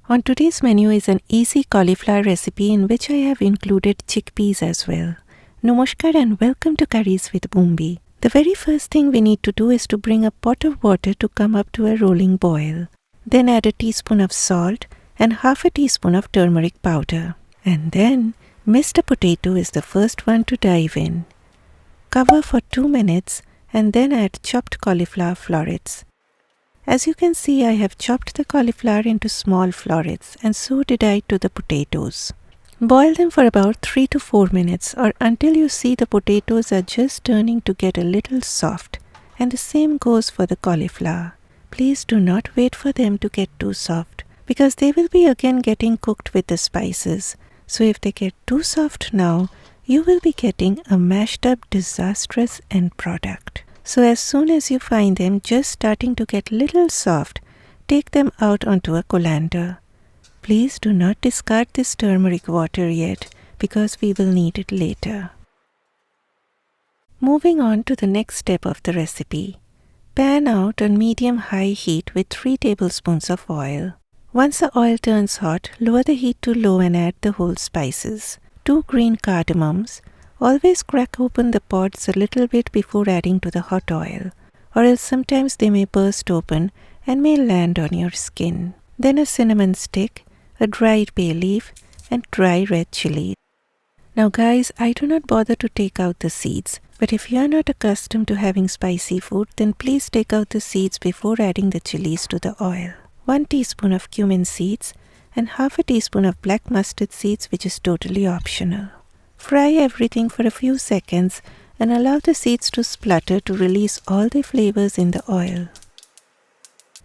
On today's menu is an easy cauliflower recipe in which I have included chickpeas as well. Namaskar and welcome to Curries with Boombi. The very first thing we need to do is to bring a pot of water to come up to a rolling boil. Then add a teaspoon of salt and half a teaspoon of turmeric powder. And then Mr. Potato is the first one to dive in. Cover for 2 minutes and then add chopped cauliflower florets. As you can see, I have chopped the cauliflower into small florets, and so did I to the potatoes. Boil them for about 3 to 4 minutes or until you see the potatoes are just turning to get a little soft, and the same goes for the cauliflower. Please do not wait for them to get too soft because they will be again getting cooked with the spices. So if they get too soft now, you will be getting a mashed up disastrous end product. So as soon as you find them just starting to get little soft, take them out onto a colander. Please do not discard this turmeric water yet because we will need it later. Moving on to the next step of the recipe. Pan out on medium-high heat with 3 tablespoons of oil. Once the oil turns hot, lower the heat to low and add the whole spices. 2 green cardamoms. Always crack open the pods a little bit before adding to the hot oil, or else sometimes they may burst open and may land on your skin. Then a cinnamon stick, a dried bay leaf, and dry red chili. Now guys, I do not bother to take out the seeds, but if you are not accustomed to having spicy food, then please take out the seeds before adding the chilies to the oil. 1 teaspoon of cumin seeds and half a teaspoon of black mustard seeds, which is totally optional. Fry everything for a few seconds and allow the seeds to splutter to release all the flavors in the oil.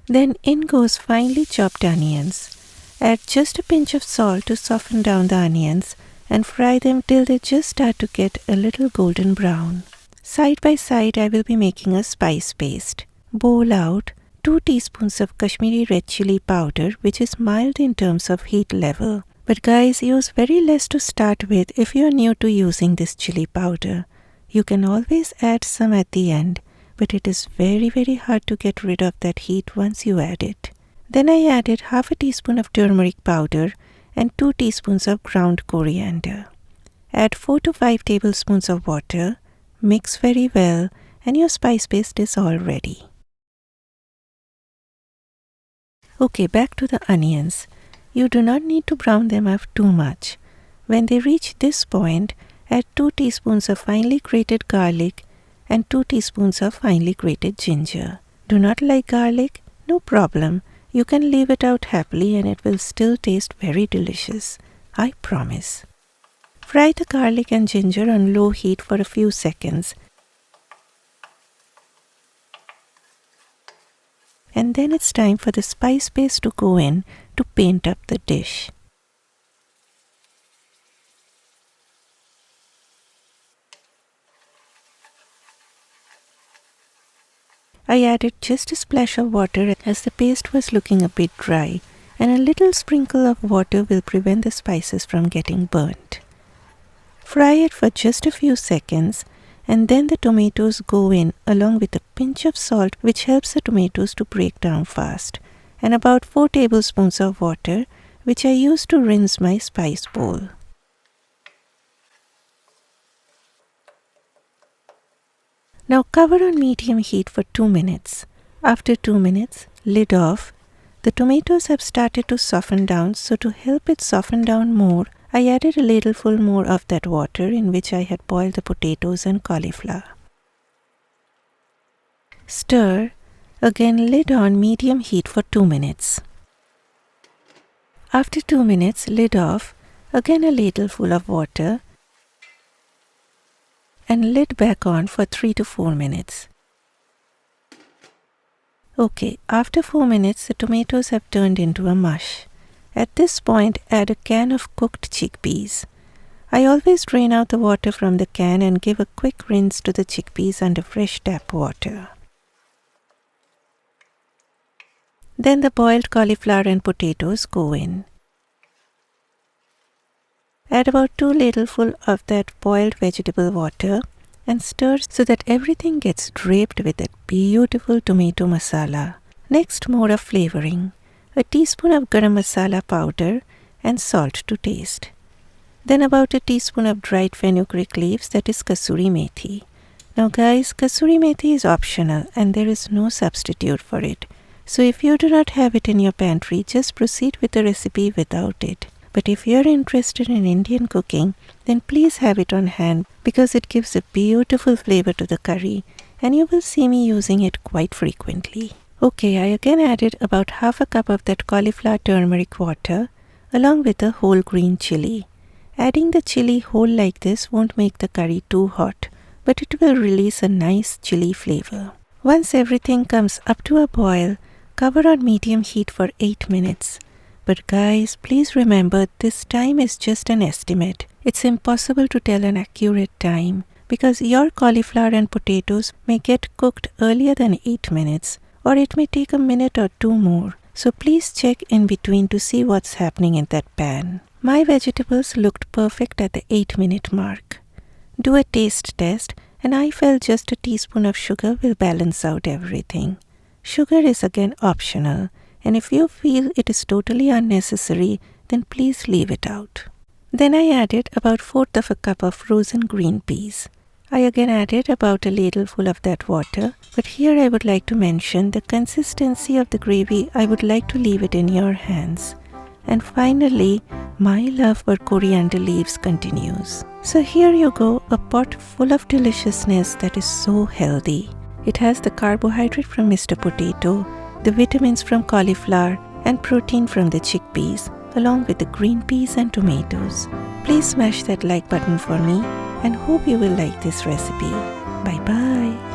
Then in goes finely chopped onions. Add just a pinch of salt to soften down the onions and fry them till they just start to get a little golden brown. Side by side I will be making a spice paste. Bowl out 2 teaspoons of Kashmiri red chili powder, which is mild in terms of heat level. But guys, use very less to start with if you are new to using this chili powder. You can always add some at the end, but it is very hard to get rid of that heat once you add it. Then I added half a teaspoon of turmeric powder and 2 teaspoons of ground coriander. Add 4 to 5 tablespoons of water, mix very well, and your spice paste is all ready. Okay, back to the onions. You do not need to brown them up too much. When they reach this point, add 2 teaspoons of finely grated garlic and 2 teaspoons of finely grated ginger. Do not like garlic? No problem. You can leave it out happily and it will still taste very delicious. I promise. Fry the garlic and ginger on low heat for a few seconds. And then it's time for the spice paste to go in to paint up the dish. I added just a splash of water as the paste was looking a bit dry, and a little sprinkle of water will prevent the spices from getting burnt. Fry it for just a few seconds, and then the tomatoes go in along with a pinch of salt, which helps the tomatoes to break down fast, and about 4 tablespoons of water, which I use to rinse my spice bowl. Now cover on medium heat for 2 minutes. After 2 minutes, lid off. The tomatoes have started to soften down, so to help it soften down more, I added a ladleful more of that water in which I had boiled the potatoes and cauliflower. Stir. Again lid on medium heat for 2 minutes. After 2 minutes, lid off. Again a ladleful of water. And lid back on for 3 to 4 minutes. Okay, after 4 minutes, the tomatoes have turned into a mush. At this point, add a can of cooked chickpeas. I always drain out the water from the can and give a quick rinse to the chickpeas under fresh tap water. Then the boiled cauliflower and potatoes go in. Add about 2 ladlefuls of that boiled vegetable water and stir so that everything gets draped with that beautiful tomato masala. Next, more of flavoring. a teaspoon of garam masala powder and salt to taste. Then about a teaspoon of dried fenugreek leaves, that is kasuri methi. Now guys, kasuri methi is optional and there is no substitute for it. So if you do not have it in your pantry, just proceed with the recipe without it. But if you are interested in Indian cooking, then please have it on hand because it gives a beautiful flavor to the curry and you will see me using it quite frequently. Okay, I again added about half a cup of that cauliflower turmeric water along with a whole green chili. Adding the chili whole like this won't make the curry too hot, but it will release a nice chili flavor. Once everything comes up to a boil, cover on medium heat for 8 minutes. But guys, please remember this time is just an estimate. It's impossible to tell an accurate time because your cauliflower and potatoes may get cooked earlier than 8 minutes or it may take a minute or two more. So please check in between to see what's happening in that pan. My vegetables looked perfect at the 8-minute mark. Do a taste test and I felt just a teaspoon of sugar will balance out everything. Sugar is again optional. And if you feel it is totally unnecessary, then please leave it out. Then I added about 1/4 of a cup of frozen green peas. I again added about a ladleful of that water, but here I would like to mention the consistency of the gravy. I would like to leave it in your hands. And finally, my love for coriander leaves continues. So here you go, a pot full of deliciousness that is so healthy. It has the carbohydrate from Mr. Potato, the vitamins from cauliflower and protein from the chickpeas along with the green peas and tomatoes. Please smash that like button for me and hope you will like this recipe. Bye bye.